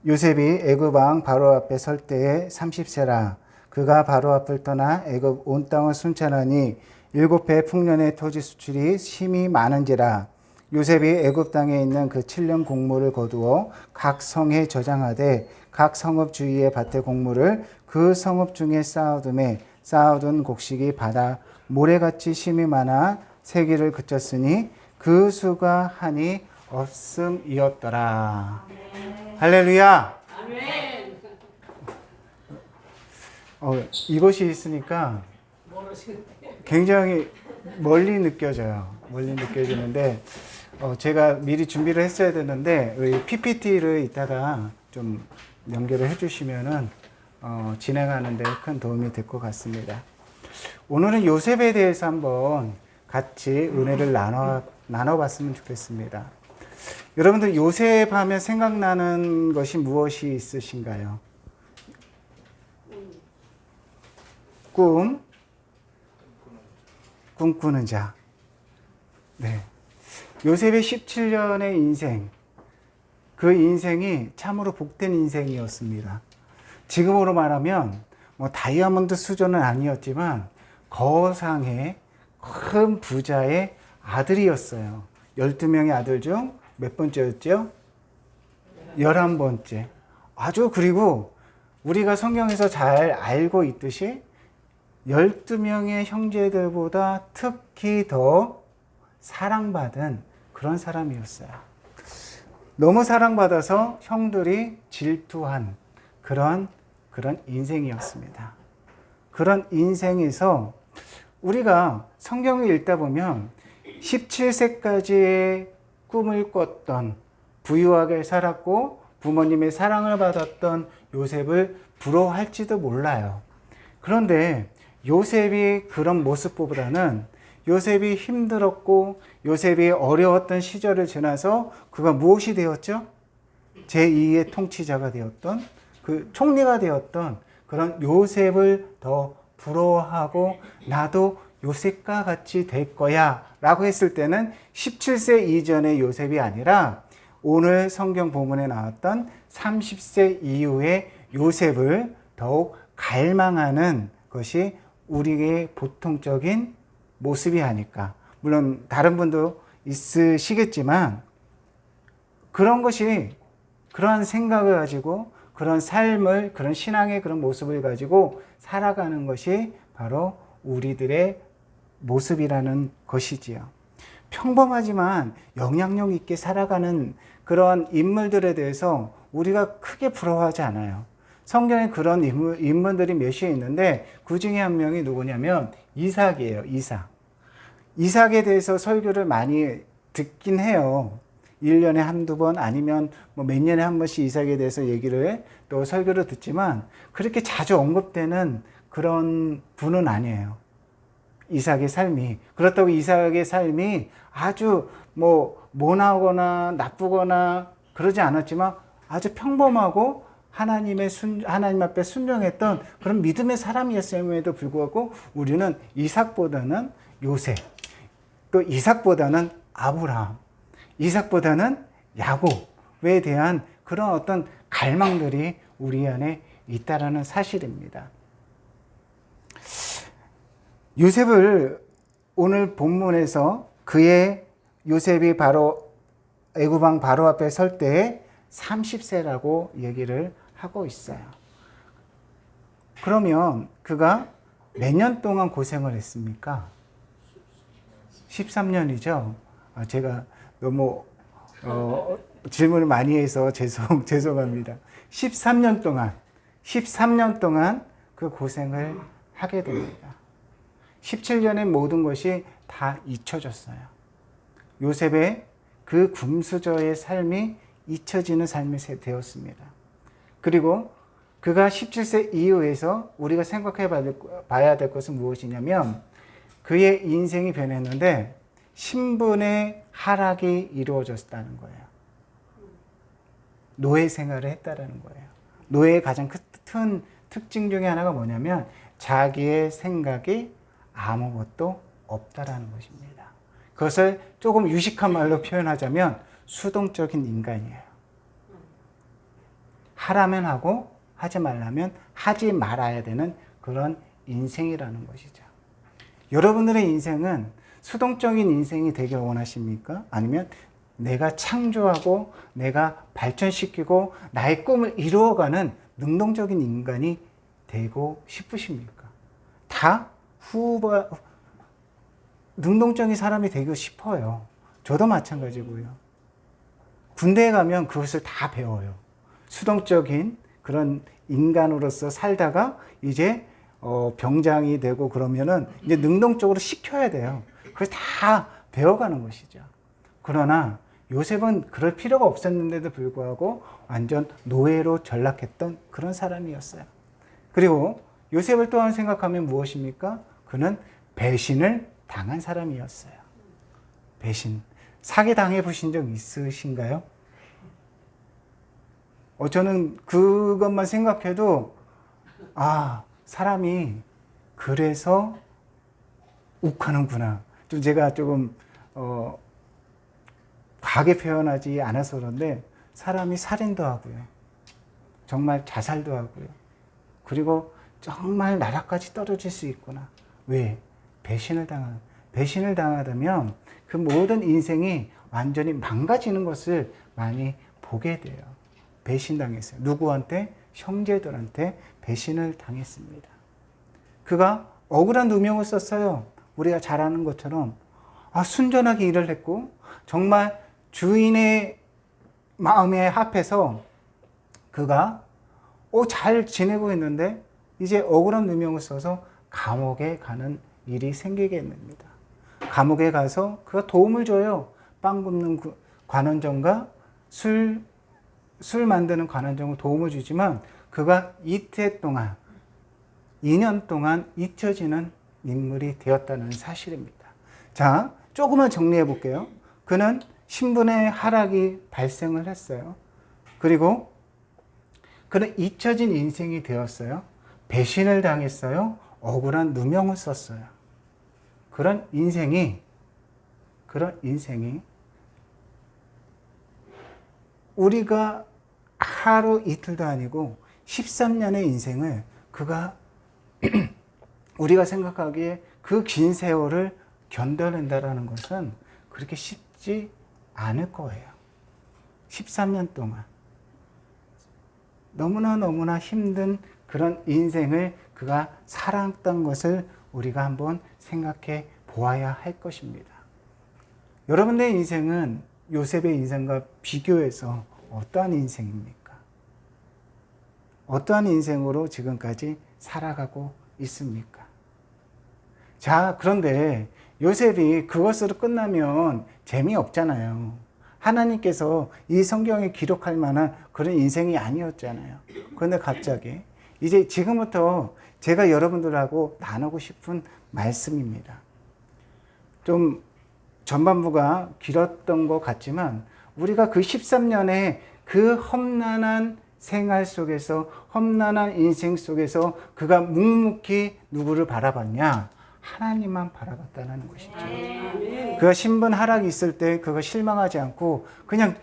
요셉이 애굽 왕 바로 앞에 설 때에 30세라. 그가 바로 앞을 떠나 애굽 온 땅을 순찰하니 7배 풍년의 토지 수출이 심히 많은지라. 요셉이 애굽 땅에 있는 그 7년 곡물을 거두어 각 성에 저장하되 각 성읍 주위의 밭의 곡물을 그 성읍 중에 쌓아둠에 쌓아둔 곡식이 바다 모래같이 심이 많아 세기를 그쳤으니 그 수가 한이 없음이었더라. 할렐루야. 아멘. 이것이 있으니까 굉장히 멀리 느껴져요. 멀리 느껴지는데 제가 미리 준비를 했어야 되는데 PPT를 이따가 좀 연결을 해주시면은 진행하는 데 큰 도움이 될 것 같습니다. 오늘은 요셉에 대해서 한번 같이 은혜를 나눠봤으면 좋겠습니다. 여러분들 요셉 하면 생각나는 것이 무엇이 있으신가요? 꿈꾸는 자. 네. 요셉의 17년의 인생, 그 인생이 참으로 복된 인생이었습니다. 지금으로 말하면 뭐 다이아몬드 수준은 아니었지만 거상의 큰 부자의 아들이었어요. 12명의 아들 중 몇 번째였죠? 11번째. 아주 그리고 우리가 성경에서 잘 알고 있듯이 12명의 형제들보다 특히 더 사랑받은 그런 사람이었어요. 너무 사랑받아서 형들이 질투한 그런 인생이었습니다. 그런 인생에서 우리가 성경을 읽다 보면 17세까지의 꿈을 꿨던 부유하게 살았고 부모님의 사랑을 받았던 요셉을 부러워할지도 몰라요. 그런데 요셉이 그런 모습보다는 요셉이 힘들었고 요셉이 어려웠던 시절을 지나서 그가 무엇이 되었죠? 제2의 통치자가 되었던 그 총리가 되었던 그런 요셉을 더 부러워하고 나도 요셉과 같이 될 거야 라고 했을 때는 17세 이전의 요셉이 아니라 오늘 성경 본문에 나왔던 30세 이후의 요셉을 더욱 갈망하는 것이 우리의 보통적인 모습이 아닐까. 물론 다른 분도 있으시겠지만 그런 것이 그러한 생각을 가지고 그런 삶을 그런 신앙의 그런 모습을 가지고 살아가는 것이 바로 우리들의 모습이라는 것이지요. 평범하지만 영향력 있게 살아가는 그런 인물들에 대해서 우리가 크게 부러워하지 않아요. 성경에 그런 인물들이 몇이 있는데 그 중에 한 명이 누구냐면 이삭이에요. 이삭에 대해서 설교를 많이 듣긴 해요. 1년에 한두 번 아니면 뭐 몇 년에 한 번씩 이삭에 대해서 얘기를 또 설교를 듣지만 그렇게 자주 언급되는 그런 분은 아니에요. 이삭의 삶이. 그렇다고 이삭의 삶이 아주 뭐 모나거나 나쁘거나 그러지 않았지만 아주 평범하고 하나님 앞에 순종했던 그런 믿음의 사람이었음에도 불구하고 우리는 이삭보다는 요셉, 또 이삭보다는 아브라함, 이삭보다는 야곱에 대한 그런 어떤 갈망들이 우리 안에 있다라는 사실입니다. 요셉을 오늘 본문에서 요셉이 바로 애굽 왕 바로 앞에 설 때에 30세라고 얘기를 하고 있어요. 그러면 그가 몇 년 동안 고생을 했습니까? 13년이죠. 제가 너무 질문을 많이 해서 죄송합니다. 13년 동안 그 고생을 하게 됩니다. 17년의 모든 것이 다 잊혀졌어요. 요셉의 그 금수저의 삶이 잊혀지는 삶이 되었습니다. 그리고 그가 17세 이후에서 우리가 생각해 봐야 될 것은 무엇이냐면 그의 인생이 변했는데 신분의 하락이 이루어졌다는 거예요. 노예 생활을 했다는 거예요. 노예의 가장 큰 특징 중에 하나가 뭐냐면 자기의 생각이 아무것도 없다라는 것입니다. 그것을 조금 유식한 말로 표현하자면 수동적인 인간이에요. 하라면 하고 하지 말라면 하지 말아야 되는 그런 인생이라는 것이죠. 여러분들의 인생은 수동적인 인생이 되길 원하십니까? 아니면 내가 창조하고 내가 발전시키고 나의 꿈을 이루어가는 능동적인 인간이 되고 싶으십니까? 다 능동적인 사람이 되고 싶어요. 저도 마찬가지고요. 군대에 가면 그것을 다 배워요. 수동적인 그런 인간으로서 살다가 이제 병장이 되고 그러면은 이제 능동적으로 시켜야 돼요. 그걸 다 배워가는 것이죠. 그러나 요셉은 그럴 필요가 없었는데도 불구하고 완전 노예로 전락했던 그런 사람이었어요. 그리고 요셉을 또한 생각하면 무엇입니까? 그는 배신을 당한 사람이었어요. 배신. 사기 당해 보신 적 있으신가요? 저는 그것만 생각해도 사람이 그래서 욱하는구나. 좀 제가 조금 과하게 표현하지 않아서 그런데 사람이 살인도 하고요. 정말 자살도 하고요. 그리고 정말 나라까지 떨어질 수 있구나. 왜? 배신을 당하다면 그 모든 인생이 완전히 망가지는 것을 많이 보게 돼요. 배신당했어요. 누구한테? 형제들한테 배신을 당했습니다. 그가 억울한 누명을 썼어요. 우리가 잘 아는 것처럼 순전하게 일을 했고 정말 주인의 마음에 합해서 그가 잘 지내고 있는데 이제 억울한 누명을 써서 감옥에 가는 일이 생기게 됩니다. 감옥에 가서 그가 도움을 줘요. 빵 굽는 관원정과 술 만드는 관원정을 도움을 주지만 그가 이태 동안 2년 동안 잊혀지는 인물이 되었다는 사실입니다. 자, 조금만 정리해 볼게요. 그는 신분의 하락이 발생을 했어요. 그리고 그는 잊혀진 인생이 되었어요. 배신을 당했어요. 억울한 누명을 썼어요. 그런 인생이 우리가 하루 이틀도 아니고 13년의 인생을 그가 우리가 생각하기에 그 긴 세월을 견뎌낸다라는 것은 그렇게 쉽지 않을 거예요. 13년 동안 너무나 힘든 그런 인생을 그가 살았던 것을 우리가 한번 생각해 보아야 할 것입니다. 여러분의 인생은 요셉의 인생과 비교해서 어떠한 인생입니까? 어떠한 인생으로 지금까지 살아가고 있습니까? 자, 그런데 요셉이 그것으로 끝나면 재미없잖아요. 하나님께서 이 성경에 기록할 만한 그런 인생이 아니었잖아요. 그런데 갑자기 이제 지금부터 제가 여러분들하고 나누고 싶은 말씀입니다. 좀 전반부가 길었던 것 같지만 우리가 그 13년의 그 험난한 생활 속에서 험난한 인생 속에서 그가 묵묵히 누구를 바라봤냐? 하나님만 바라봤다는 것이죠. 그가 신분 하락이 있을 때 그가 실망하지 않고 그냥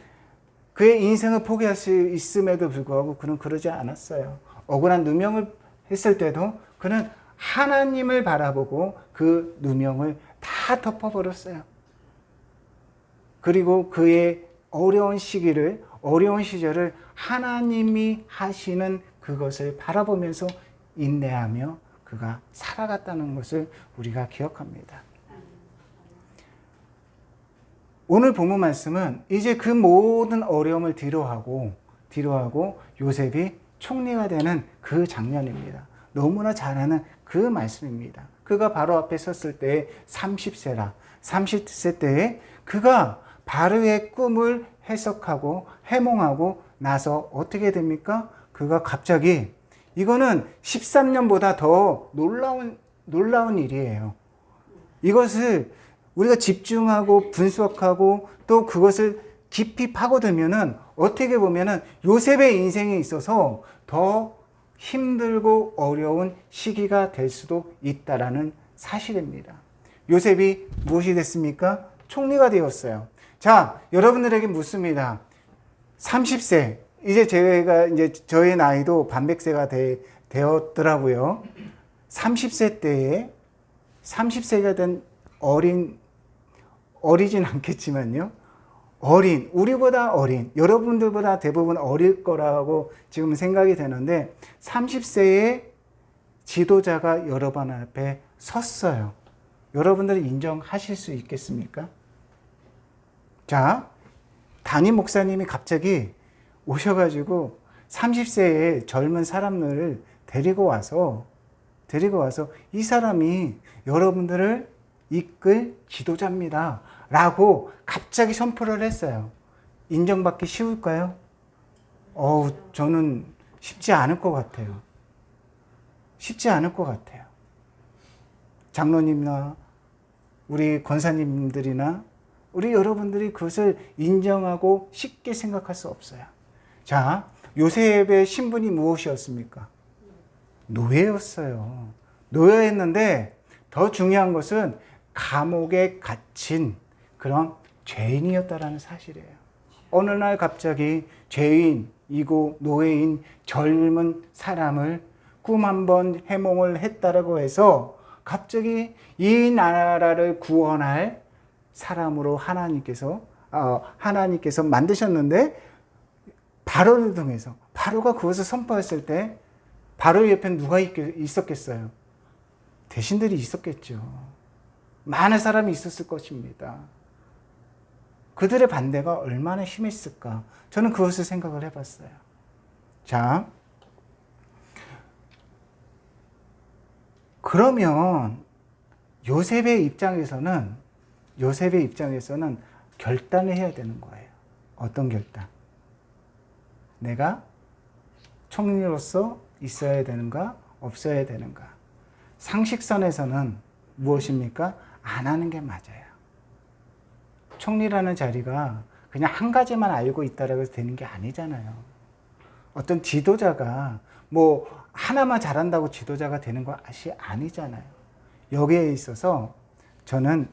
그의 인생을 포기할 수 있음에도 불구하고 그는 그러지 않았어요. 억울한 누명을 했을 때도 그는 하나님을 바라보고 그 누명을 다 덮어버렸어요. 그리고 그의 어려운 시절을 하나님이 하시는 그것을 바라보면서 인내하며 그가 살아갔다는 것을 우리가 기억합니다. 오늘 본문 말씀은 이제 그 모든 어려움을 뒤로하고 요셉이 총리가 되는 그 장면입니다. 너무나 잘 아는 그 말씀입니다. 그가 바로 앞에 섰을 때 30세 때에 그가 바로의 꿈을 해석하고 해몽하고 나서 어떻게 됩니까? 그가 갑자기 이거는 13년보다 더 놀라운 일이에요. 이것을 우리가 집중하고 분석하고 또 그것을 깊이 파고들면은 어떻게 보면은 요셉의 인생에 있어서 더 힘들고 어려운 시기가 될 수도 있다라는 사실입니다. 요셉이 무엇이 됐습니까? 총리가 되었어요. 자, 여러분들에게 묻습니다. 30세, 이제 제가 이제 저의 나이도 반백세가 되었더라고요. 30세 때에 30세가 된 어리진 않겠지만요. 우리보다 여러분들보다 대부분 어릴 거라고 지금 생각이 되는데 30세의 지도자가 여러분 앞에 섰어요. 여러분들이 인정하실 수 있겠습니까? 자, 담임 목사님이 갑자기 오셔가지고 30세의 젊은 사람들을 데리고 와서 이 사람이 여러분들을 이끌 지도자입니다 라고 갑자기 선포를 했어요. 인정받기 쉬울까요? 저는 쉽지 않을 것 같아요. 쉽지 않을 것 같아요. 장로님이나 우리 권사님들이나 우리 여러분들이 그것을 인정하고 쉽게 생각할 수 없어요. 자, 요셉의 신분이 무엇이었습니까? 노예였어요. 노예였는데 더 중요한 것은 감옥에 갇힌 그런 죄인이었다라는 사실이에요. 어느 날 갑자기 죄인이고 노예인 젊은 사람을 꿈 한번 해몽을 했다라고 해서 갑자기 이 나라를 구원할 사람으로 하나님께서 만드셨는데 바로를 통해서 바로가 그것을 선포했을 때 바로 옆엔 누가 있었겠어요? 대신들이 있었겠죠. 많은 사람이 있었을 것입니다. 그들의 반대가 얼마나 심했을까? 저는 그것을 생각을 해봤어요. 자, 그러면 요셉의 입장에서는 결단을 해야 되는 거예요. 어떤 결단? 내가 총리로서 있어야 되는가? 없어야 되는가? 상식선에서는 무엇입니까? 안 하는 게 맞아요. 총리라는 자리가 그냥 한 가지만 알고 있다라고 해서 되는 게 아니잖아요. 어떤 지도자가 뭐 하나만 잘한다고 지도자가 되는 것이 아니잖아요. 여기에 있어서 저는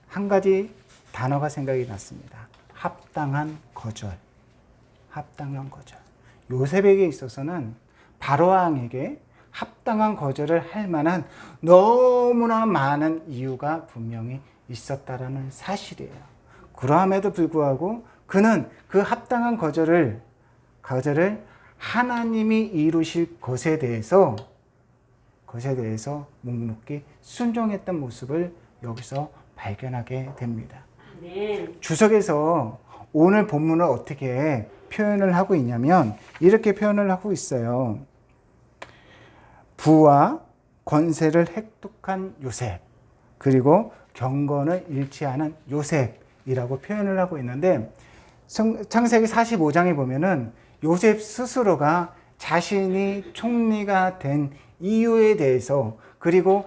한 가지 단어가 생각이 났습니다. 합당한 거절. 요셉에게 있어서는 바로왕에게 합당한 거절을 할 만한 너무나 많은 이유가 분명히 있었다라는 사실이에요. 그러함에도 불구하고 그는 그 합당한 거절을 하나님이 이루실 것에 대해서 묵묵히 순종했던 모습을 여기서 발견하게 됩니다. 네. 주석에서 오늘 본문을 어떻게 표현을 하고 있냐면 이렇게 표현을 하고 있어요. 부와 권세를 획득한 요셉, 그리고 경건을 잃지 않은 요셉이라고 표현을 하고 있는데 창세기 45장에 보면은 요셉 스스로가 자신이 총리가 된 이유에 대해서, 그리고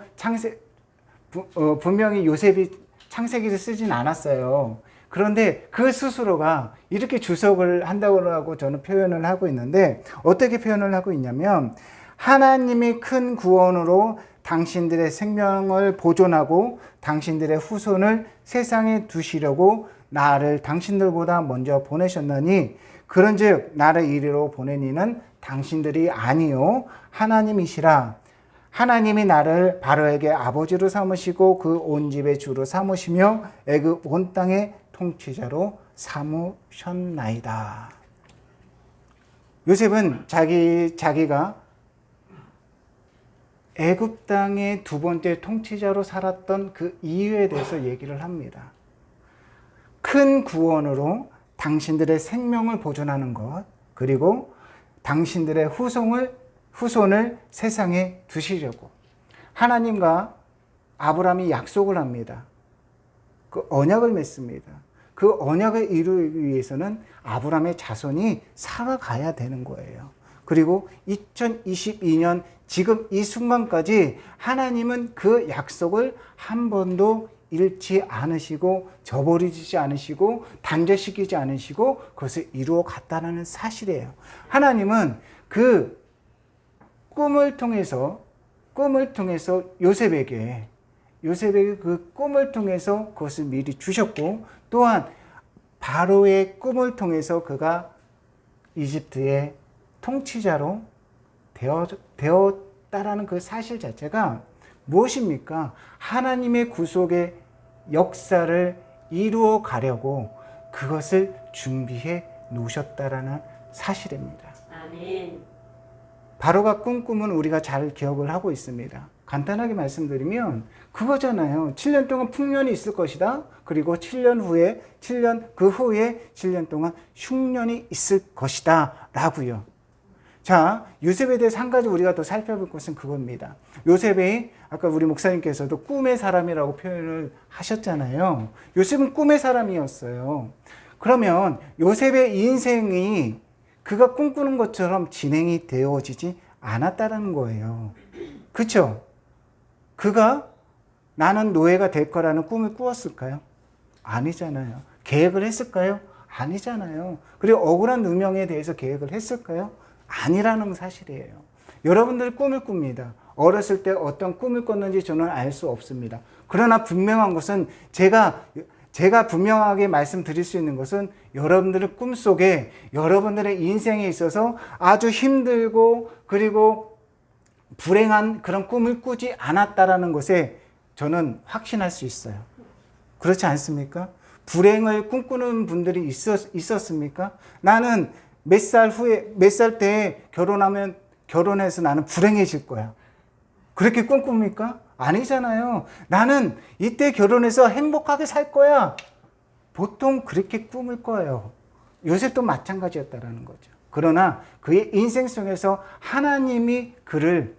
분명히 요셉이 창세기를 쓰진 않았어요. 그런데 그 스스로가 이렇게 주석을 한다고 저는 표현을 하고 있는데, 어떻게 표현을 하고 있냐면 하나님이 큰 구원으로 당신들의 생명을 보존하고 당신들의 후손을 세상에 두시려고 나를 당신들보다 먼저 보내셨나니, 그런즉 나를 이리로 보낸 이는 당신들이 아니요 하나님이시라. 하나님이 나를 바로에게 아버지로 삼으시고 그 온 집의 주로 삼으시며 애굽 온 땅의 통치자로 삼으셨나이다. 요셉은 자기가 애굽 땅의 두 번째 통치자로 살았던 그 이유에 대해서 얘기를 합니다. 큰 구원으로 당신들의 생명을 보존하는 것, 그리고 당신들의 후손을 세상에 두시려고 하나님과 아브라함이 약속을 합니다. 그 언약을 맺습니다. 그 언약을 이루기 위해서는 아브라함의 자손이 살아가야 되는 거예요. 그리고 2022년 지금 이 순간까지 하나님은 그 약속을 한 번도 잃지 않으시고 저버리지 않으시고 단절시키지 않으시고 그것을 이루어 갔다는 사실이에요. 하나님은 그 꿈을 통해서 요셉에게 그 꿈을 통해서 그것을 미리 주셨고, 또한 바로의 꿈을 통해서 그가 이집트의 통치자로 되었다라는 그 사실 자체가 무엇입니까? 하나님의 구속의 역사를 이루어 가려고 그것을 준비해 놓으셨다라는 사실입니다. 아멘. 바로가 꾼 꿈은 우리가 잘 기억을 하고 있습니다. 간단하게 말씀드리면 그거잖아요. 7년 동안 풍년이 있을 것이다. 그리고 7년 후에 7년 동안 흉년이 있을 것이다 라고요. 자, 요셉에 대해서 한 가지 우리가 더 살펴볼 것은 그겁니다. 요셉이 아까 우리 목사님께서도 꿈의 사람이라고 표현을 하셨잖아요. 요셉은 꿈의 사람이었어요. 그러면 요셉의 인생이 그가 꿈꾸는 것처럼 진행이 되어지지 않았다는 거예요. 그렇죠? 그가 나는 노예가 될 거라는 꿈을 꾸었을까요? 아니잖아요. 계획을 했을까요? 아니잖아요. 그리고 억울한 누명에 대해서 계획을 했을까요? 아니라는 사실이에요. 여러분들 꿈을 꿉니다. 어렸을 때 어떤 꿈을 꿨는지 저는 알 수 없습니다. 그러나 분명한 것은 제가 분명하게 말씀드릴 수 있는 것은 여러분들의 꿈속에 여러분들의 인생에 있어서 아주 힘들고 그리고 불행한 그런 꿈을 꾸지 않았다라는 것에 저는 확신할 수 있어요. 그렇지 않습니까? 불행을 꿈꾸는 분들이 있었습니까? 나는 몇 살 때에 결혼해서 나는 불행해질 거야. 그렇게 꿈꿉니까? 아니잖아요. 나는 이때 결혼해서 행복하게 살 거야. 보통 그렇게 꿈을 꿔요. 요셉도 마찬가지였다라는 거죠. 그러나 그의 인생 속에서 하나님이 그를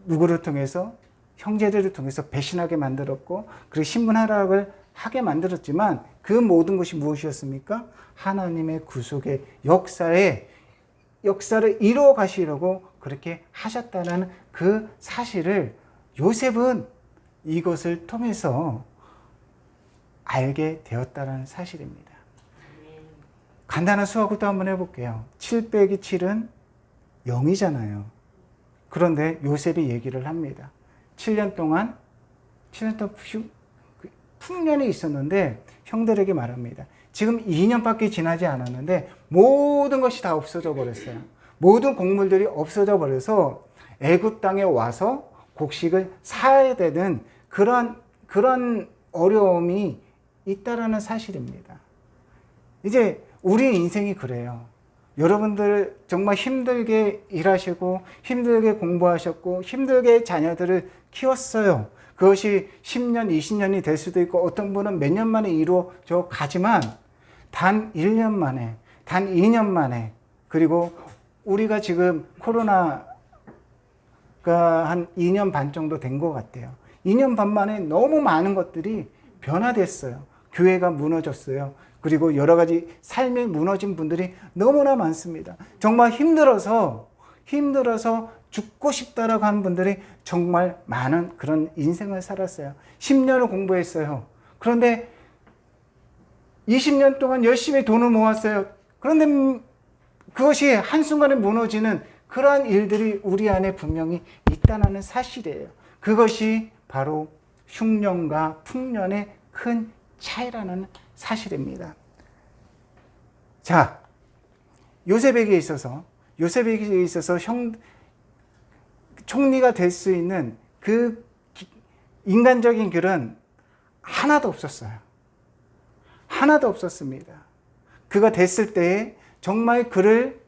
누구를 통해서 형제들을 통해서 배신하게 만들었고 그리고 신분 하락을 하게 만들었지만 그 모든 것이 무엇이었습니까? 하나님의 구속의 역사를 이루어 가시려고 그렇게 하셨다는 그 사실을 요셉은 이것을 통해서 알게 되었다는 사실입니다. 간단한 수학을 또 한번 해볼게요. 7 빼기 7은 0이잖아요. 그런데 요셉이 얘기를 합니다. 7년 동안 풍년이 있었는데 형들에게 말합니다. 지금 2년밖에 지나지 않았는데 모든 것이 다 없어져 버렸어요. 모든 곡물들이 없어져 버려서 애굽 땅에 와서 곡식을 사야 되는 그런 어려움이 있다라는 사실입니다. 이제 우리 인생이 그래요. 여러분들 정말 힘들게 일하시고 힘들게 공부하셨고 힘들게 자녀들을 키웠어요. 그것이 10년, 20년이 될 수도 있고 어떤 분은 몇 년 만에 이루어져 가지만 단 1년 만에, 단 2년 만에 그리고 우리가 지금 코로나가 한 2년 반 정도 된 것 같아요. 2년 반 만에 너무 많은 것들이 변화됐어요. 교회가 무너졌어요. 그리고 여러 가지 삶이 무너진 분들이 너무나 많습니다. 정말 힘들어서 죽고 싶다라고 하는 분들이 정말 많은 그런 인생을 살았어요. 10년을 공부했어요. 그런데 20년 동안 열심히 돈을 모았어요. 그런데 그것이 한순간에 무너지는 그러한 일들이 우리 안에 분명히 있다는 사실이에요. 그것이 바로 흉년과 풍년의 큰 차이라는 사실입니다. 자, 요셉에게 있어서 총리가 될 수 있는 그 인간적인 길은 하나도 없었어요. 하나도 없었습니다. 그가 됐을 때에 정말 그를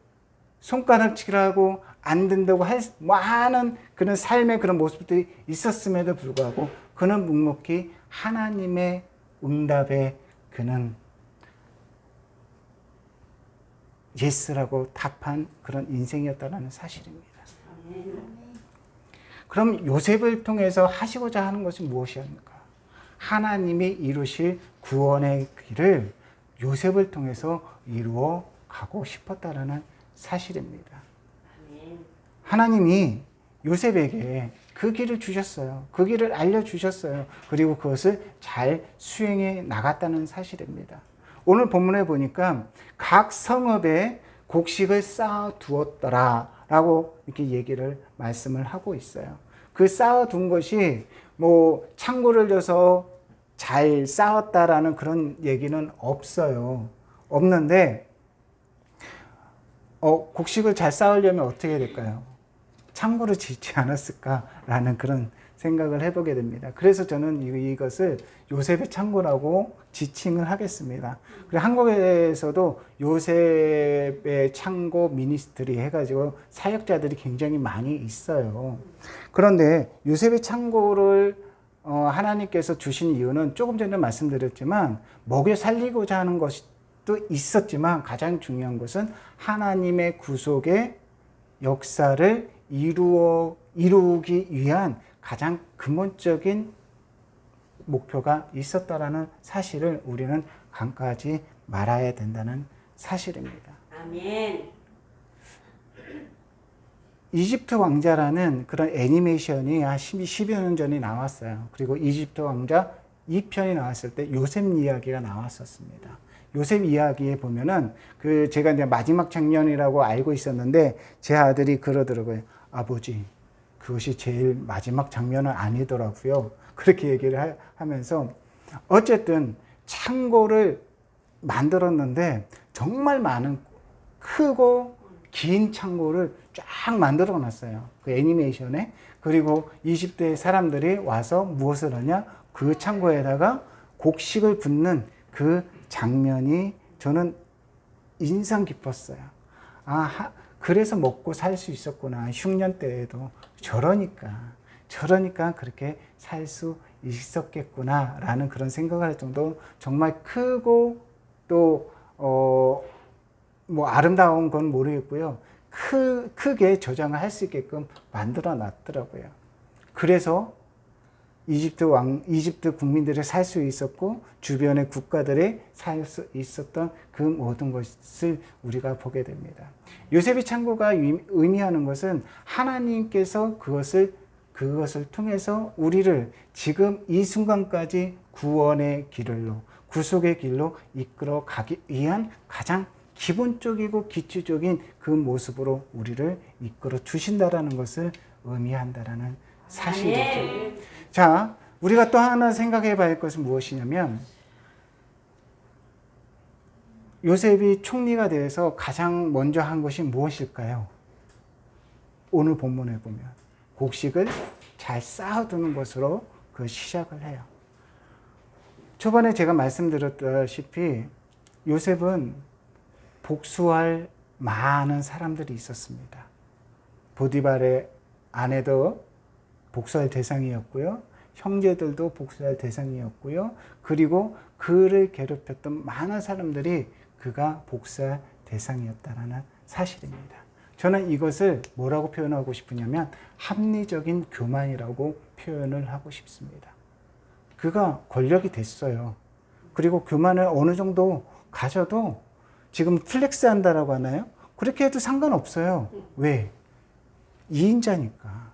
손가락질하고 안 된다고 할 많은 그런 삶의 그런 모습들이 있었음에도 불구하고 그는 묵묵히 하나님의 응답에 그는 예스라고 답한 그런 인생이었다는 사실입니다. 그럼 요셉을 통해서 하시고자 하는 것이 무엇이었는가? 하나님이 이루실 구원의 길을 요셉을 통해서 이루어 가고 싶었다라는 사실입니다. 하나님이 요셉에게 그 길을 주셨어요. 그 길을 알려주셨어요. 그리고 그것을 잘 수행해 나갔다는 사실입니다. 오늘 본문에 보니까 각 성읍에 곡식을 쌓아 두었더라 라고 이렇게 말씀을 하고 있어요. 그 쌓아 둔 것이 뭐 창고를 져서 잘 쌓았다라는 그런 얘기는 없어요. 없는데 곡식을 잘 쌓으려면 어떻게 될까요? 창고를 짓지 않았을까라는 그런 생각을 해보게 됩니다. 그래서 저는 이것을 요셉의 창고라고 지칭을 하겠습니다. 그리고 한국에서도 요셉의 창고 미니스트리 해가지고 사역자들이 굉장히 많이 있어요. 그런데 요셉의 창고를 하나님께서 주신 이유는 조금 전에 말씀드렸지만 먹여 살리고자 하는 것도 있었지만 가장 중요한 것은 하나님의 구속의 역사를 이루기 위한 가장 근본적인 목표가 있었다라는 사실을 우리는 간과하지 말아야 된다는 사실입니다. 아멘. 이집트 왕자라는 그런 애니메이션이 한 10여 년 전에 나왔어요. 그리고 이집트 왕자 2편이 나왔을 때 요셉 이야기가 나왔었습니다. 요셉 이야기에 보면은 제가 이제 마지막 장면이라고 알고 있었는데 제 아들이 그러더라고요. 아버지, 그것이 제일 마지막 장면은 아니더라고요. 그렇게 얘기를 하면서 어쨌든 창고를 만들었는데 정말 많은 크고 긴 창고를 쫙 만들어 놨어요. 그 애니메이션에. 그리고 이집트의 사람들이 와서 무엇을 하냐? 그 창고에다가 곡식을 붓는 그 장면이 저는 인상 깊었어요. 그래서 먹고 살 수 있었구나. 흉년 때에도 저러니까 그렇게 살 수 있었겠구나라는 그런 생각을 할 정도로 정말 크고 또 뭐 아름다운 건 모르겠고요. 크게 저장을 할 수 있게끔 만들어 놨더라고요. 그래서 이집트 국민들이 살 수 있었고 주변의 국가들이 살 수 있었던 그 모든 것을 우리가 보게 됩니다. 요셉의 창고가 의미하는 것은 하나님께서 그것을 통해서 우리를 지금 이 순간까지 구원의 길로, 구속의 길로 이끌어 가기 위한 가장 기본적이고 기초적인 그 모습으로 우리를 이끌어 주신다라는 것을 의미한다라는 사실이죠. 자, 우리가 또 하나 생각해 봐야 할 것은 무엇이냐면 요셉이 총리가 되어서 가장 먼저 한 것이 무엇일까요? 오늘 본문에 보면 곡식을 잘 쌓아두는 것으로 그 시작을 해요. 초반에 제가 말씀드렸다시피 요셉은 복수할 많은 사람들이 있었습니다. 보디발의 아내도 복수할 대상이었고요. 형제들도 복수할 대상이었고요. 그리고 그를 괴롭혔던 많은 사람들이 그가 복수할 대상이었다는 사실입니다. 저는 이것을 뭐라고 표현하고 싶으냐면 합리적인 교만이라고 표현을 하고 싶습니다. 그가 권력이 됐어요. 그리고 교만을 어느 정도 가져도 지금 플렉스 한다라고 하나요? 그렇게 해도 상관없어요. 왜? 2인자니까.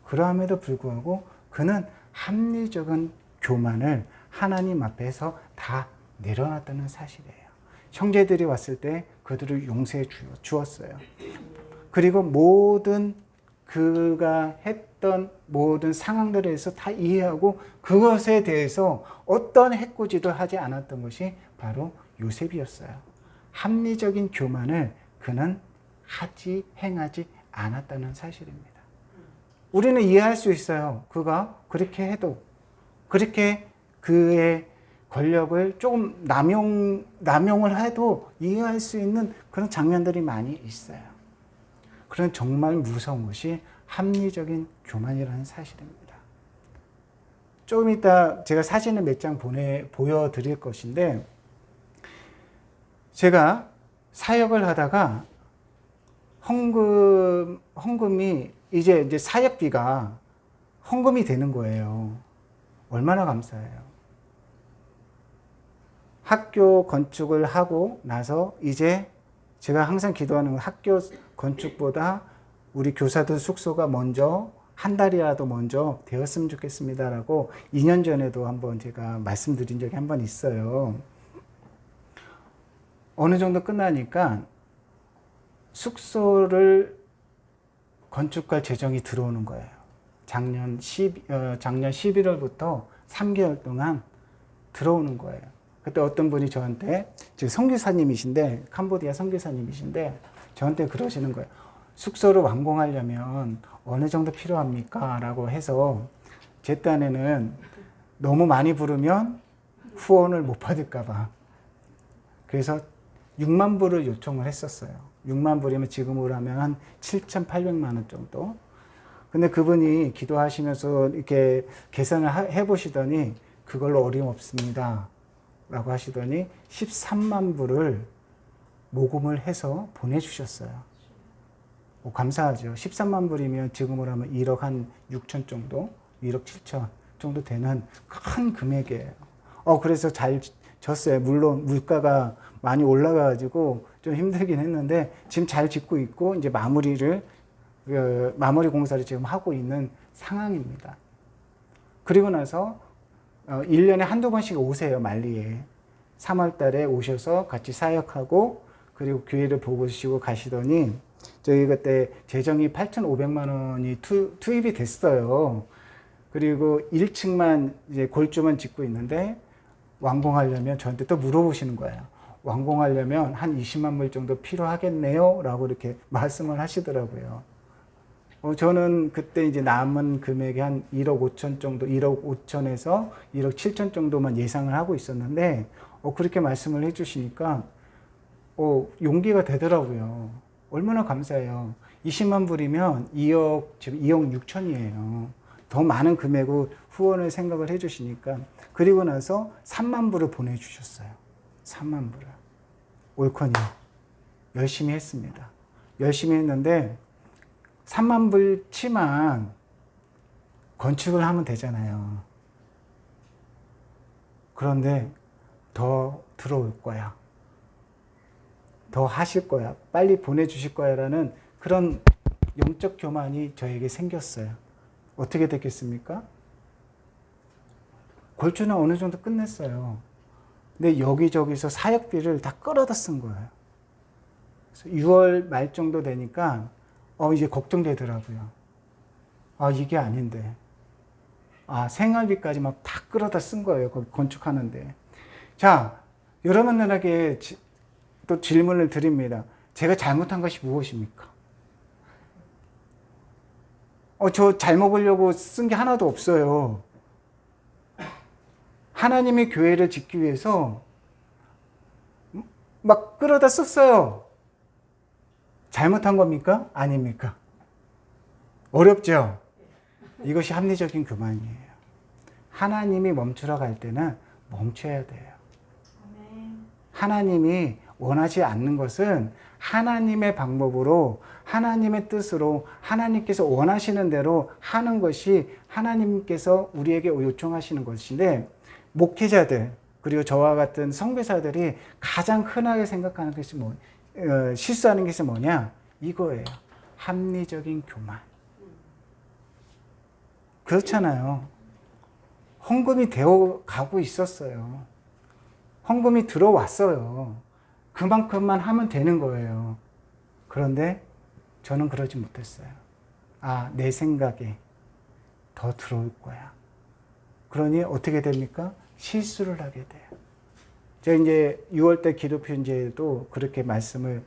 그럼에도 불구하고 그는 합리적인 교만을 하나님 앞에서 다 내려놨다는 사실이에요. 형제들이 왔을 때 그들을 용서해 주었어요. 그리고 모든 그가 했던 모든 상황들에 대해서 다 이해하고 그것에 대해서 어떤 해코지도 하지 않았던 것이 바로 요셉이었어요. 합리적인 교만을 그는 행하지 않았다는 사실입니다. 우리는 이해할 수 있어요. 그가 그렇게 해도, 그렇게 그의 권력을 조금 남용을 해도 이해할 수 있는 그런 장면들이 많이 있어요. 그런 정말 무서운 것이 합리적인 교만이라는 사실입니다. 조금 이따 제가 사진을 몇 장 보여드릴 것인데, 제가 사역을 하다가 헌금이 이제 사역비가 헌금이 되는 거예요. 얼마나 감사해요. 학교 건축을 하고 나서 이제 제가 항상 기도하는 건 학교 건축보다 우리 교사들 숙소가 먼저 한 달이라도 먼저 되었으면 좋겠습니다라고 2년 전에도 한번 제가 말씀드린 적이 한번 있어요. 어느 정도 끝나니까 숙소를 건축할 재정이 들어오는 거예요. 작년 11월부터 3개월 동안 들어오는 거예요. 그때 어떤 분이 저한테, 지금 선교사님이신데, 캄보디아 선교사님이신데, 저한테 그러시는 거예요. 숙소를 완공하려면 어느 정도 필요합니까? 라고 해서 제 딴에는 너무 많이 부르면 후원을 못 받을까 봐. 그래서 6만 불을 요청을 했었어요. 6만 불이면 지금으로 하면 한 7,800만 원 정도. 근데 그분이 기도하시면서 이렇게 계산을 해보시더니 그걸로 어림없습니다. 라고 하시더니 13만 불을 모금을 해서 보내주셨어요. 감사하죠. 13만 불이면 지금으로 하면 1억 한 6천 정도, 1억 7천 정도 되는 큰 금액이에요. 그래서 잘 졌어요. 물론 물가가 많이 올라가가지고 좀 힘들긴 했는데 지금 잘 짓고 있고 이제 마무리 공사를 지금 하고 있는 상황입니다. 그리고 나서 1년에 한두 번씩 오세요. 만리에. 3월 달에 오셔서 같이 사역하고 그리고 교회를 보시고 가시더니 저희 그때 재정이 8,500만 원이 투입이 됐어요. 그리고 1층만 이제 골조만 짓고 있는데 완공하려면 저한테 또 물어보시는 거예요. 완공하려면 한 20만 불 정도 필요하겠네요. 라고 이렇게 말씀을 하시더라고요. 저는 그때 이제 남은 금액이 한 1억 5천 정도, 1억 5천에서 1억 7천 정도만 예상을 하고 있었는데, 그렇게 말씀을 해주시니까, 용기가 되더라고요. 얼마나 감사해요. 20만 불이면 지금 2억 6천이에요. 더 많은 금액을 후원을 생각을 해주시니까, 그리고 나서 3만 불을 보내주셨어요. 3만 불을. 올컨이. 열심히 했습니다. 열심히 했는데, 3만 불 치만 건축을 하면 되잖아요. 그런데 더 들어올 거야. 더 하실 거야. 빨리 보내주실 거야. 라는 그런 영적 교만이 저에게 생겼어요. 어떻게 됐겠습니까? 골조는 어느 정도 끝냈어요. 근데 여기저기서 사역비를 다 끌어다 쓴 거예요. 그래서 6월 말 정도 되니까 이제 걱정되더라고요. 이게 아닌데. 생활비까지 막 다 끌어다 쓴 거예요. 거기 건축하는데. 자, 여러분들에게 또 질문을 드립니다. 제가 잘못한 것이 무엇입니까? 저 잘 먹으려고 쓴 게 하나도 없어요. 하나님의 교회를 짓기 위해서 막 끌어다 썼어요. 잘못한 겁니까? 아닙니까? 어렵죠? 이것이 합리적인 교만이에요. 하나님이 멈추라고 할 때는 멈춰야 돼요. 하나님이 원하지 않는 것은 하나님의 방법으로, 하나님의 뜻으로, 하나님께서 원하시는 대로 하는 것이 하나님께서 우리에게 요청하시는 것인데, 목회자들, 그리고 저와 같은 선교사들이 가장 흔하게 생각하는 것이 실수하는 것이 뭐냐? 이거예요. 합리적인 교만. 그렇잖아요. 헌금이 되어 가고 있었어요. 헌금이 들어왔어요. 그만큼만 하면 되는 거예요. 그런데 저는 그러지 못했어요. 내 생각에 더 들어올 거야. 그러니 어떻게 됩니까? 실수를 하게 돼요. 제가 이제 6월달 기도편지에도 그렇게 말씀을,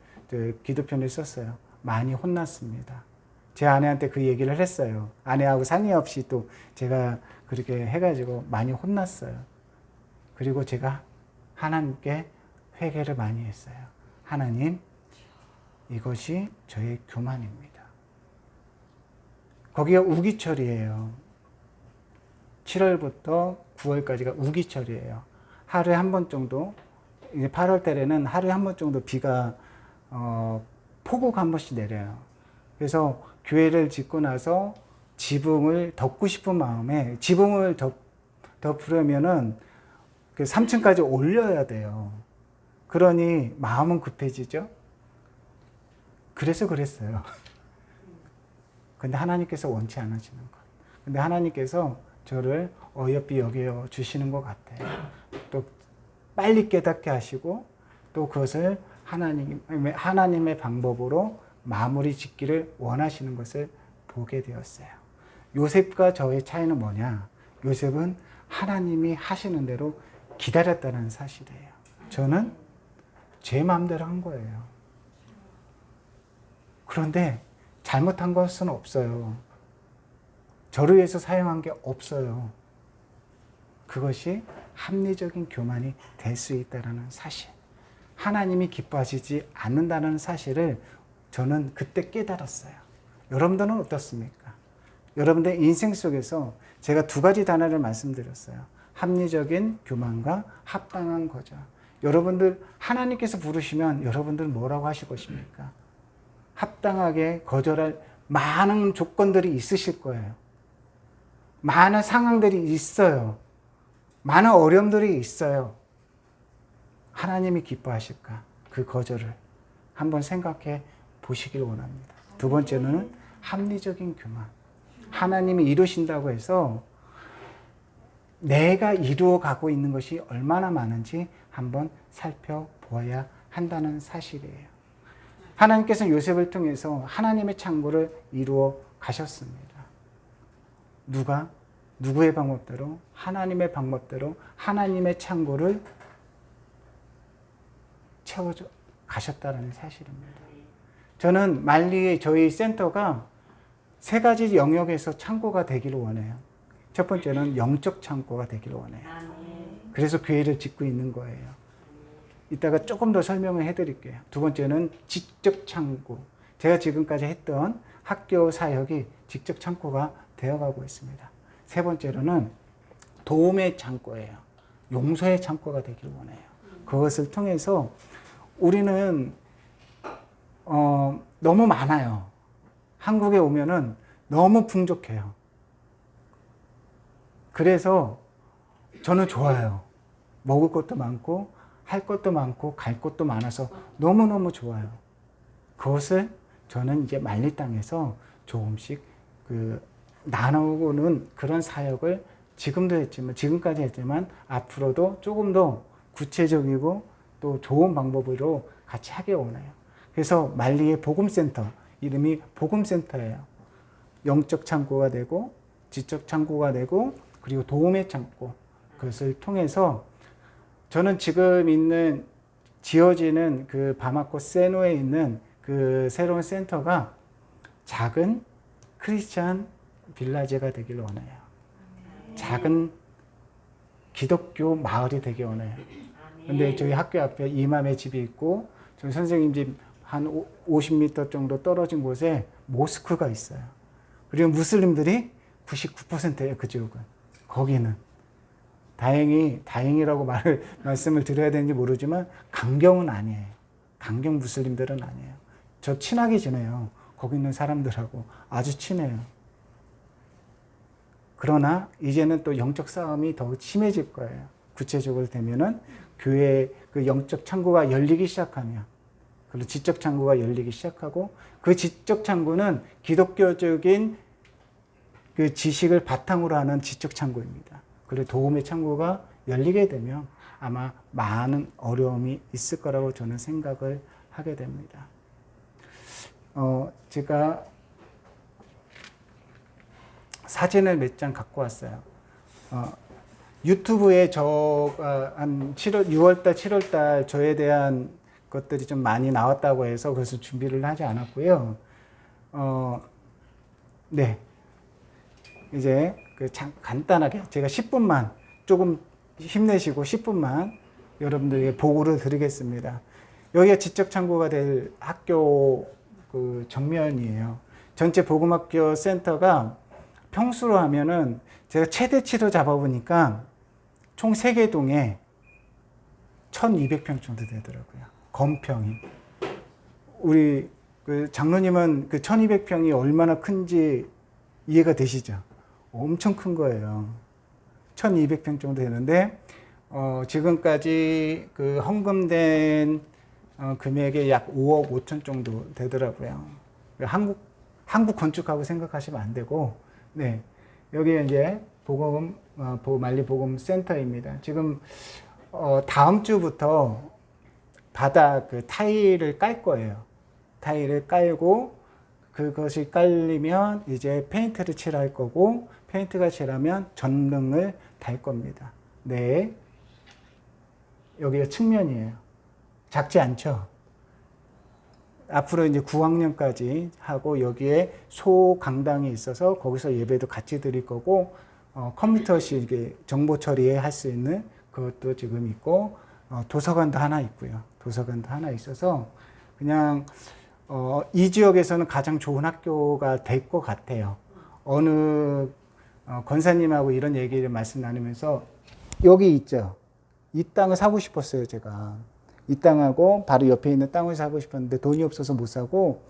기도편을 썼어요. 많이 혼났습니다. 제 아내한테 그 얘기를 했어요. 아내하고 상의 없이 또 제가 그렇게 해가지고 많이 혼났어요. 그리고 제가 하나님께 회개를 많이 했어요. 하나님, 이것이 저의 교만입니다. 거기가 우기철이에요. 7월부터 9월까지가 우기철이에요. 하루에 한 번 정도, 이제 8월 달에는 하루에 한 번 정도 비가, 폭우가 한 번씩 내려요. 그래서 교회를 짓고 나서 지붕을 덮고 싶은 마음에, 지붕을 덮으려면은 그 3층까지 올려야 돼요. 그러니 마음은 급해지죠? 그래서 그랬어요. 근데 하나님께서 원치 않으시는 것. 근데 하나님께서 저를 어여삐 여겨 주시는 것 같아요. 또 빨리 깨닫게 하시고 또 그것을 하나님의 방법으로 마무리 짓기를 원하시는 것을 보게 되었어요. 요셉과 저의 차이는 뭐냐? 요셉은 하나님이 하시는 대로 기다렸다는 사실이에요. 저는 제 마음대로 한 거예요. 그런데 잘못한 것은 없어요. 저를 위해서 사용한 게 없어요. 그것이 합리적인 교만이 될 수 있다는 사실. 하나님이 기뻐하시지 않는다는 사실을 저는 그때 깨달았어요. 여러분들은 어떻습니까? 여러분들 인생 속에서 제가 두 가지 단어를 말씀드렸어요. 합리적인 교만과 합당한 거절. 여러분들 하나님께서 부르시면 여러분들 뭐라고 하실 것입니까? 합당하게 거절할 많은 조건들이 있으실 거예요. 많은 상황들이 있어요. 많은 어려움들이 있어요. 하나님이 기뻐하실까? 그 거절을 한번 생각해 보시길 원합니다. 두 번째는 합리적인 교만. 하나님이 이루신다고 해서 내가 이루어 가고 있는 것이 얼마나 많은지 한번 살펴보아야 한다는 사실이에요. 하나님께서는 요셉을 통해서 하나님의 창고를 이루어 가셨습니다. 누구의 방법대로? 하나님의 방법대로 하나님의 창고를 채워 가셨다는 사실입니다. 저는 말리의 저희 센터가 세 가지 영역에서 창고가 되기를 원해요. 첫 번째는 영적 창고가 되기를 원해요. 그래서 교회를 짓고 있는 거예요. 이따가 조금 더 설명을 해드릴게요. 두 번째는 지적 창고. 제가 지금까지 했던 학교 사역이 지적 창고가 되어가고 있습니다. 세 번째로는 도움의 창고예요. 용서의 창고가 되기를 원해요. 그것을 통해서 우리는 너무 많아요. 한국에 오면은 너무 풍족해요. 그래서 저는 좋아요. 먹을 것도 많고 할 것도 많고 갈 것도 많아서 너무너무 좋아요. 그것을 저는 이제 말리 땅에서 조금씩 나누고는 그런 사역을 지금까지 했지만 앞으로도 조금 더 구체적이고 또 좋은 방법으로 같이 하길 원해요. 그래서 말리의 복음센터, 이름이 복음센터예요. 영적 창고가 되고 지적 창고가 되고 그리고 도움의 창고, 그것을 통해서 저는 지금 지어지는 그 바마코 세노에 있는 그 새로운 센터가 작은 크리스찬 빌라제가 되길 원해요. 작은 기독교 마을이 되길 원해요. 근데 저희 학교 앞에 이맘의 집이 있고 저희 선생님 집 한 50m 정도 떨어진 곳에 모스크가 있어요. 그리고 무슬림들이 99%예요. 그 지역은. 거기는. 다행이라고 말씀을 드려야 되는지 모르지만 강경은 아니에요. 강경 무슬림들은 아니에요. 저 친하게 지내요. 거기 있는 사람들하고 아주 친해요. 그러나 이제는 또 영적 싸움이 더 심해질 거예요. 구체적으로 되면은 교회 그 영적 창고가 열리기 시작하면, 그리고 지적 창고가 열리기 시작하고, 그 지적 창고는 기독교적인 그 지식을 바탕으로 하는 지적 창고입니다. 그리고 도움의 창고가 열리게 되면 아마 많은 어려움이 있을 거라고 저는 생각을 하게 됩니다. 제가 사진을 몇 장 갖고 왔어요. 유튜브에 저가 한 6월달, 7월달 저에 대한 것들이 좀 많이 나왔다고 해서 그래서 준비를 하지 않았고요. 네. 이제 간단하게 제가 10분만 조금 힘내시고 10분만 여러분들에게 보고를 드리겠습니다. 여기가 지적 창고가 될 학교 그 정면이에요. 전체 복음학교 센터가 평수로 하면은 제가 최대치로 잡아보니까 총 3개 동에 1200평 정도 되더라고요. 건평이. 우리 그 장로님은 그 1200평이 얼마나 큰지 이해가 되시죠? 엄청 큰 거예요. 1200평 정도 되는데, 지금까지 그 헌금된 금액이 약 5억 5천 정도 되더라고요. 한국 건축하고 생각하시면 안 되고, 네. 여기 이제 말리 복음 센터입니다. 지금, 다음 주부터 바닥 그 타일을 깔 거예요. 타일을 깔고, 그것이 깔리면 이제 페인트를 칠할 거고, 페인트가 칠하면 전등을 달 겁니다. 네. 여기가 측면이에요. 작지 않죠? 앞으로 이제 9학년까지 하고 여기에 소강당이 있어서 거기서 예배도 같이 드릴 거고 컴퓨터식 이게 정보 처리할 수 있는 그것도 지금 있고 도서관도 하나 있고요. 도서관도 하나 있어서 그냥 이 지역에서는 가장 좋은 학교가 될 것 같아요. 어느 권사님하고 이런 얘기를 말씀 나누면서 여기 있죠. 이 땅을 사고 싶었어요, 제가. 이 땅하고 바로 옆에 있는 땅을 사고 싶었는데 돈이 없어서 못 사고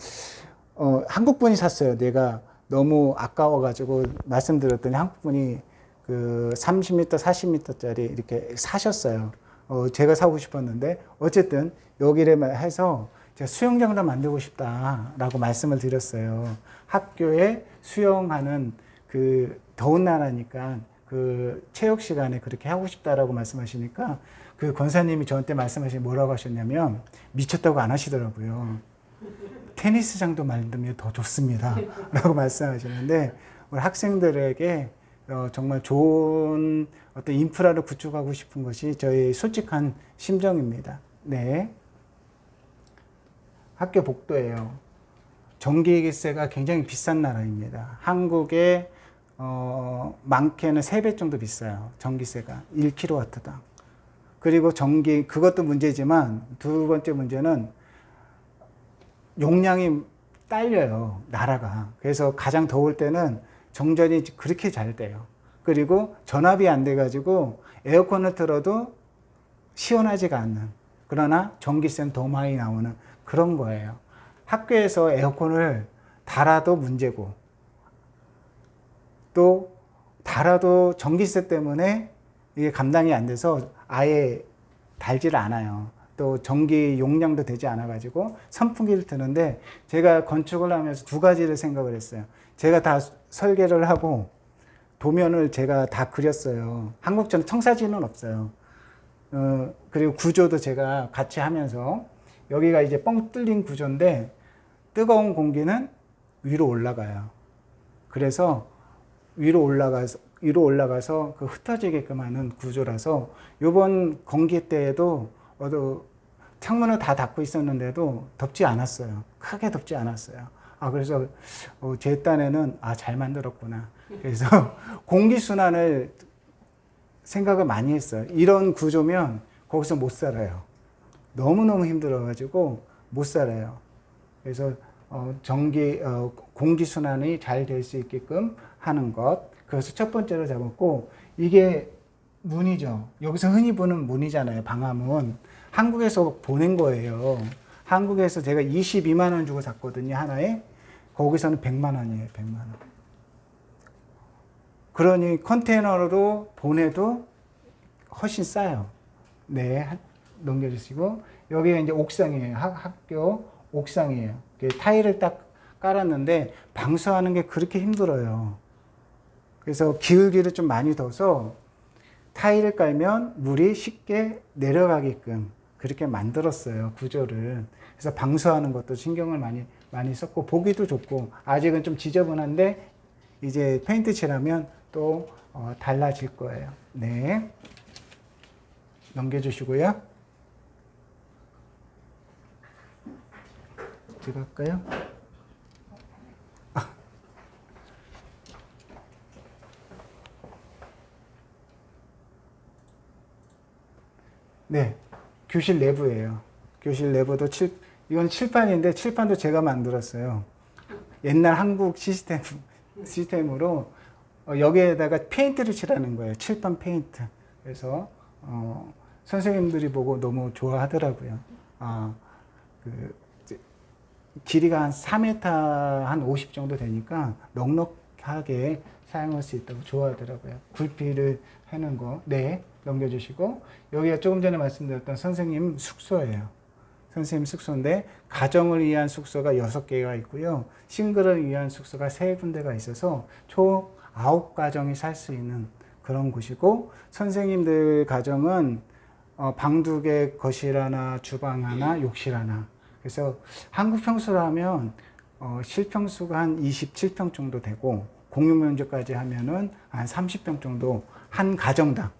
한국 분이 샀어요. 내가 너무 아까워가지고 말씀드렸더니 한국 분이 그 30m, 40m짜리 이렇게 사셨어요. 제가 사고 싶었는데 어쨌든 여기를 해서 제가 수영장도 만들고 싶다라고 말씀을 드렸어요. 학교에 수영하는 그 더운 나라니까 그 체육 시간에 그렇게 하고 싶다라고 말씀하시니까 그 권사님이 저한테 말씀하시니 뭐라고 하셨냐면 미쳤다고 안 하시더라고요. 테니스장도 만들면 더 좋습니다. 라고 말씀하시는데 우리 학생들에게 정말 좋은 어떤 인프라를 구축하고 싶은 것이 저의 솔직한 심정입니다. 네. 학교 복도예요. 전기세가 굉장히 비싼 나라입니다. 한국의 많게는 3배 정도 비싸요. 전기세가 1kW당. 그리고 그것도 문제지만 두 번째 문제는 용량이 딸려요. 나라가. 그래서 가장 더울 때는 정전이 그렇게 잘 돼요. 그리고 전압이 안 돼가지고 에어컨을 틀어도 시원하지가 않는, 그러나 전기세는 더 많이 나오는 그런 거예요. 학교에서 에어컨을 달아도 문제고 또 달아도 전기세 때문에 이게 감당이 안 돼서 아예 달지를 않아요. 또 전기 용량도 되지 않아 가지고 선풍기를 트는데 제가 건축을 하면서 두 가지를 생각을 했어요. 제가 다 설계를 하고 도면을 제가 다 그렸어요. 한국처럼 청사진은 없어요. 그리고 구조도 제가 같이 하면서 여기가 이제 뻥 뚫린 구조인데 뜨거운 공기는 위로 올라가요. 그래서 위로 올라가서 그 흩어지게끔 하는 구조라서 이번 건기 때에도 창문을 다 닫고 있었는데도 덥지 않았어요. 크게 덥지 않았어요. 그래서 제 딴에는 잘 만들었구나. 그래서 공기순환을 생각을 많이 했어요. 이런 구조면 거기서 못 살아요. 너무너무 힘들어가지고 못 살아요. 그래서 공기순환이 잘 될 수 있게끔 하는 것. 그래서 첫 번째로 잡았고, 이게 문이죠. 여기서 흔히 보는 문이잖아요. 방화문. 한국에서 보낸 거예요. 한국에서 제가 22만 원 주고 샀거든요. 하나에. 거기서는 100만 원이에요. 100만 원. 그러니 컨테이너로 보내도 훨씬 싸요. 네. 넘겨주시고. 여기가 이제 옥상이에요. 학교 옥상이에요. 타일을 딱 깔았는데 방수하는 게 그렇게 힘들어요. 그래서 기울기를 좀 많이 둬서 타일을 깔면 물이 쉽게 내려가게끔 그렇게 만들었어요. 구조를. 그래서 방수하는 것도 신경을 많이 썼고 보기도 좋고, 아직은 좀 지저분한데 이제 페인트 칠하면 또 달라질 거예요. 네. 넘겨주시고요. 들어갈까요? 네. 교실 내부예요. 교실 내부도 이건 칠판인데 칠판도 제가 만들었어요. 옛날 한국 시스템으로 여기에다가 페인트를 칠하는 거예요. 칠판 페인트. 그래서 선생님들이 보고 너무 좋아하더라고요. 길이가 한 4m 한 50 정도 되니까 넉넉하게 사용할 수 있다고 좋아하더라고요. 굴피를 해놓은 거. 네. 넘겨주시고, 여기가 조금 전에 말씀드렸던 선생님 숙소예요. 선생님 숙소인데 가정을 위한 숙소가 6개가 있고요. 싱글을 위한 숙소가 3군데가 있어서 총 9가정이 살 수 있는 그런 곳이고, 선생님들 가정은 방 2개, 거실 하나, 주방 하나, 욕실 하나. 그래서 한국 평수로 하면 실평수가 한 27평 정도 되고, 공유 면적까지 하면은 한 30평 정도 한 가정당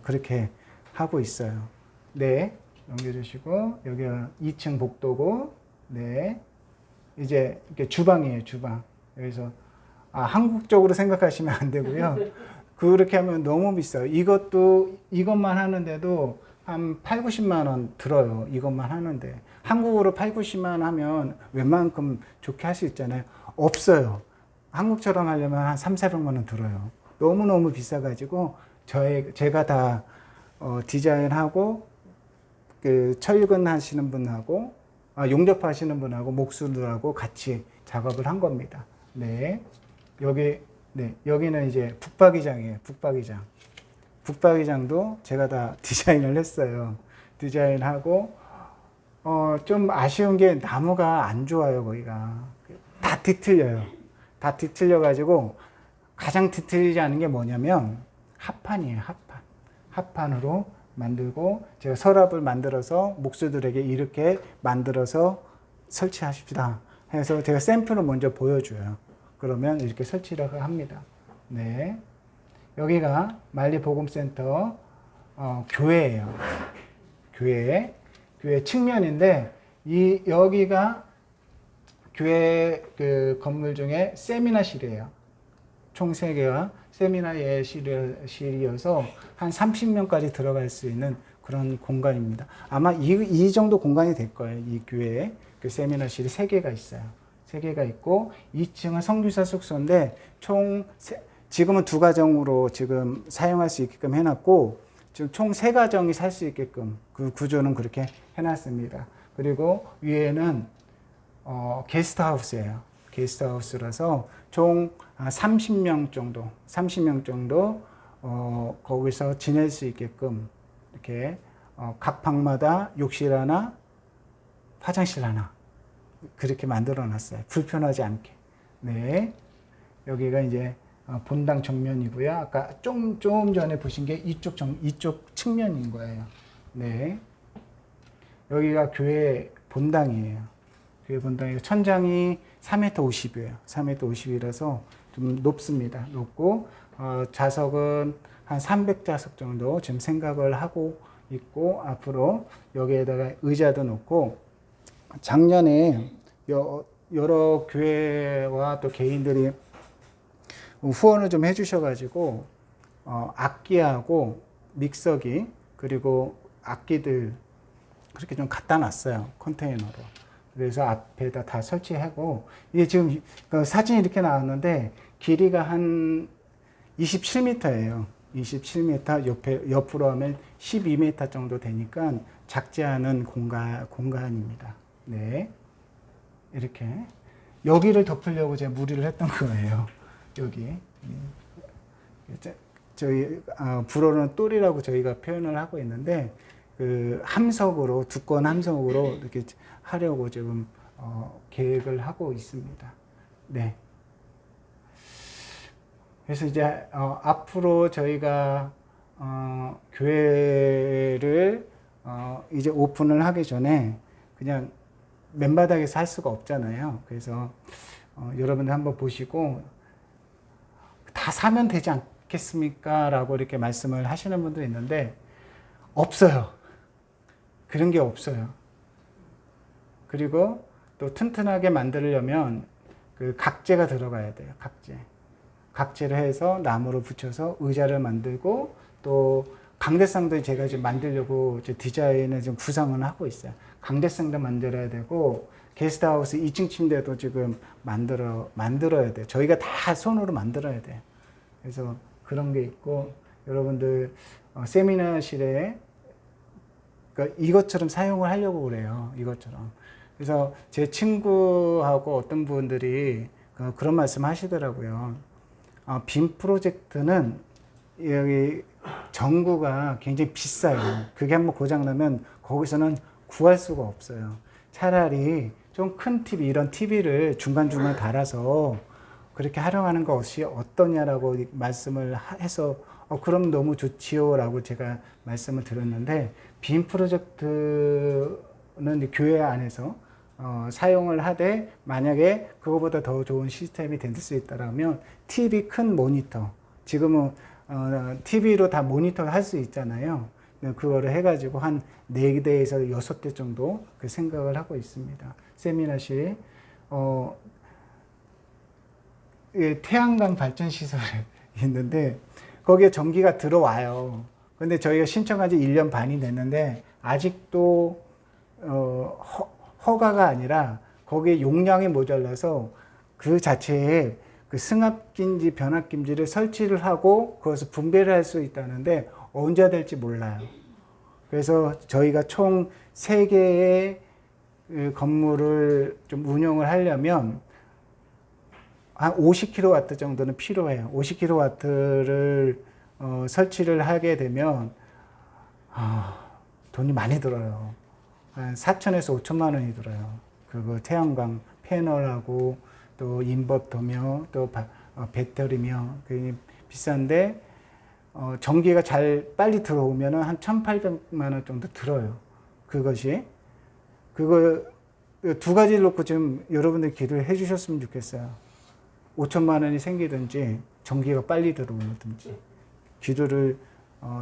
그렇게 하고 있어요. 네, 넘겨주시고, 여기가 2층 복도고 네. 이제 이렇게 주방이에요, 주방. 그래서 한국적으로 생각하시면 안 되고요. 그렇게 하면 너무 비싸요. 이것만 하는데도 한 8, 90만 원 들어요. 이것만 하는데. 한국으로 8, 90만 원 하면 웬만큼 좋게 할 수 있잖아요. 없어요. 한국처럼 하려면 한 3, 400만 원 들어요. 너무너무 비싸가지고 제가 다 디자인하고 그 철근 하시는 분하고 용접 하시는 분하고 목수들하고 같이 작업을 한 겁니다. 네. 여기는 이제 북박이장이에요. 북박이장. 북박이장도 제가 다 디자인을 했어요. 디자인하고, 좀 아쉬운 게 나무가 안 좋아요, 거기가. 다 뒤틀려요. 다 뒤틀려가지고, 가장 뒤틀리지 않은 게 뭐냐면, 합판이에요, 합판. 합판으로 만들고, 제가 서랍을 만들어서 목수들에게 이렇게 만들어서 설치하십시다 해서 제가 샘플을 먼저 보여줘요. 그러면 이렇게 설치를 합니다. 네. 여기가 만리복음센터 교회예요. 교회 측면인데 여기가 교회 그 건물 중에 세미나실이에요. 총 3개가 세미나 예실이어서 한 30명까지 들어갈 수 있는 그런 공간입니다. 아마 이 정도 공간이 될 거예요. 이 교회에 그 세미나실이 3개가 있어요. 3개가 있고 2층은 성교사 숙소인데 지금은 2가정으로 지금 사용할 수 있게끔 해놨고 지금 총 3가정이 살 수 있게끔 그 구조는 그렇게 해놨습니다. 그리고 위에는 게스트하우스예요. 게스트하우스라서 총 30명 정도 거기서 지낼 수 있게끔 이렇게 각 방마다 욕실 하나, 화장실 하나 그렇게 만들어 놨어요. 불편하지 않게. 네. 여기가 이제 본당 정면이고요. 아까 좀 전에 보신 게 이쪽 측면인 거예요. 네. 여기가 교회 본당이에요. 교회 본당이고 천장이 3m 50이에요. 3m 50이라서 좀 높습니다. 높고 좌석은 한 300좌석 정도 지금 생각을 하고 있고 앞으로 여기에다가 의자도 놓고 작년에 여러 교회와 또 개인들이 후원을 좀 해주셔가지고 악기하고 믹서기 그리고 악기들 그렇게 좀 갖다 놨어요. 컨테이너로. 그래서 앞에다 다 설치하고 이게 지금 사진이 이렇게 나왔는데 길이가 한 27m예요. 27m 옆으로 하면 12m 정도 되니까 작지 않은 공간입니다. 네. 이렇게 여기를 덮으려고 제가 무리를 했던 거예요. 여기 저희 불어는 똘이라고 저희가 표현을 하고 있는데 그 함석으로 두꺼운 함석으로 이렇게 하려고 지금 계획을 하고 있습니다. 네. 그래서 이제 앞으로 저희가 교회를 이제 오픈을 하기 전에 그냥 맨바닥에서 할 수가 없잖아요. 그래서 여러분들 한번 보시고 다 사면 되지 않겠습니까? 라고 이렇게 말씀을 하시는 분도 있는데 없어요. 그런 게 없어요. 그리고 또 튼튼하게 만들려면 그 각재가 들어가야 돼요. 각재를 해서 나무를 붙여서 의자를 만들고 또 강대상도 제가 지금 만들려고 디자인을 지금 구상을 하고 있어요. 강대상도 만들어야 되고 게스트하우스 2층 침대도 지금 만들어야 돼요. 저희가 다 손으로 만들어야 돼요. 그래서 그런 게 있고 여러분들 세미나실에 그러니까 이것처럼 사용을 하려고 그래요. 이것처럼. 그래서 제 친구하고 어떤 분들이 그런 말씀 하시더라고요. 빔 프로젝트는 여기 전구가 굉장히 비싸요. 그게 한번 고장나면 거기서는 구할 수가 없어요. 차라리 좀 큰 TV, 이런 TV를 중간중간 달아서 그렇게 활용하는 것이 어떠냐라고 말씀을 해서 그럼 너무 좋지요 라고 제가 말씀을 드렸는데 빔 프로젝트는 교회 안에서 사용을 하되 만약에 그거보다 더 좋은 시스템이 될 수 있다면 TV 큰 모니터 지금은 TV로 다 모니터를 할 수 있잖아요. 그거를 해가지고 한 4대에서 6대 정도 그 생각을 하고 있습니다. 세미나실, 예, 태양광 발전 시설이 있는데 거기에 전기가 들어와요. 근데 저희가 신청한 지 1년 반이 됐는데 아직도 허가가 아니라 거기에 용량이 모자라서 그 자체에 그 승합기인지 변압기인지를 설치를 하고 그것을 분배를 할 수 있다는데 언제 될지 몰라요. 그래서 저희가 총 3개의 건물을 좀 운영을 하려면 한 50kW 정도는 필요해요. 50kW를 설치를 하게 되면 돈이 많이 들어요. 한 4천에서 5천만 원이 들어요. 그리고 태양광 패널하고 또 인버터며 또 배터리며 그 비싼데 전기가 잘 빨리 들어오면 한 1,800만 원 정도 들어요. 그것이 그거 2가지를 놓고 좀 여러분들 기도해 주셨으면 좋겠어요. 5천만 원이 생기든지 전기가 빨리 들어오든지 기도를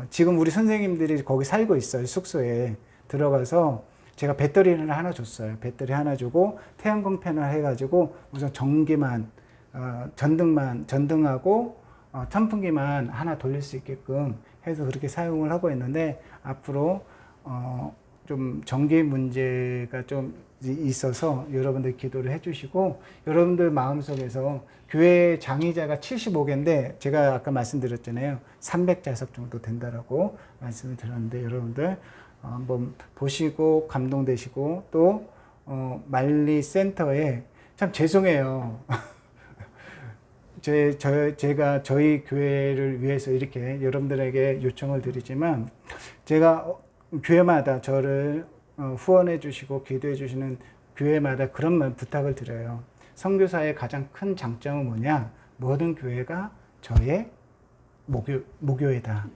지금 우리 선생님들이 거기 살고 있어요. 숙소에 들어가서 제가 배터리를 하나 줬어요. 배터리 하나 주고 태양광 패널 해가지고 우선 전기만 전등하고 선풍기만 하나 돌릴 수 있게끔 해서 그렇게 사용을 하고 있는데 앞으로 좀 전기 문제가 좀 있어서 여러분들 기도를 해주시고 여러분들 마음속에서 교회 장의자가 75개인데 제가 아까 말씀드렸잖아요. 300좌석 정도 된다라고 말씀을 드렸는데 여러분들 한번 보시고 감동되시고 또 만리센터에 참 죄송해요. 제가 저희 교회를 위해서 이렇게 여러분들에게 요청을 드리지만 제가 교회마다 저를 후원해 주시고 기도해 주시는 교회마다 그런 말 부탁을 드려요. 선교사의 가장 큰 장점은 뭐냐? 모든 교회가 저의 모교회다.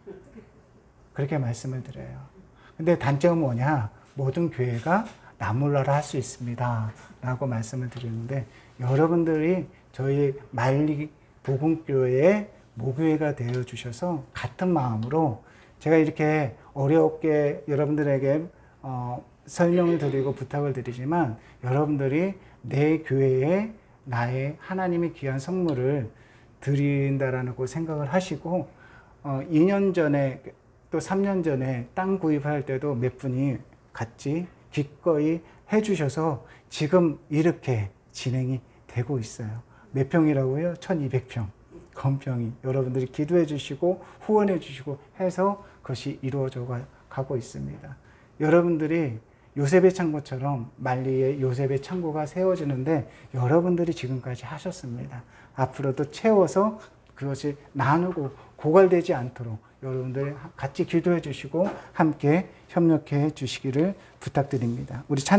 그렇게 말씀을 드려요. 근데 단점은 뭐냐? 모든 교회가 나몰라라 할 수 있습니다. 라고 말씀을 드리는데 여러분들이 저희 만리 복음교회의 모교회가 되어 주셔서 같은 마음으로 제가 이렇게 어렵게 여러분들에게 설명을 드리고 부탁을 드리지만 여러분들이 내 교회에 나의 하나님의 귀한 선물을 드린다라고 생각을 하시고 2년 전에 또 3년 전에 땅 구입할 때도 몇 분이 같이 기꺼이 해주셔서 지금 이렇게 진행이 되고 있어요. 몇 평이라고요? 1200평. 건평이 여러분들이 기도해 주시고 후원해 주시고 해서 그것이 이루어져 가고 있습니다. 여러분들이 요셉의 창고처럼 만리에 요셉의 창고가 세워지는데 여러분들이 지금까지 하셨습니다. 앞으로도 채워서 그것이 나누고 고갈되지 않도록 여러분들 같이 기도해 주시고 함께 협력해 주시기를 부탁드립니다. 우리 찬양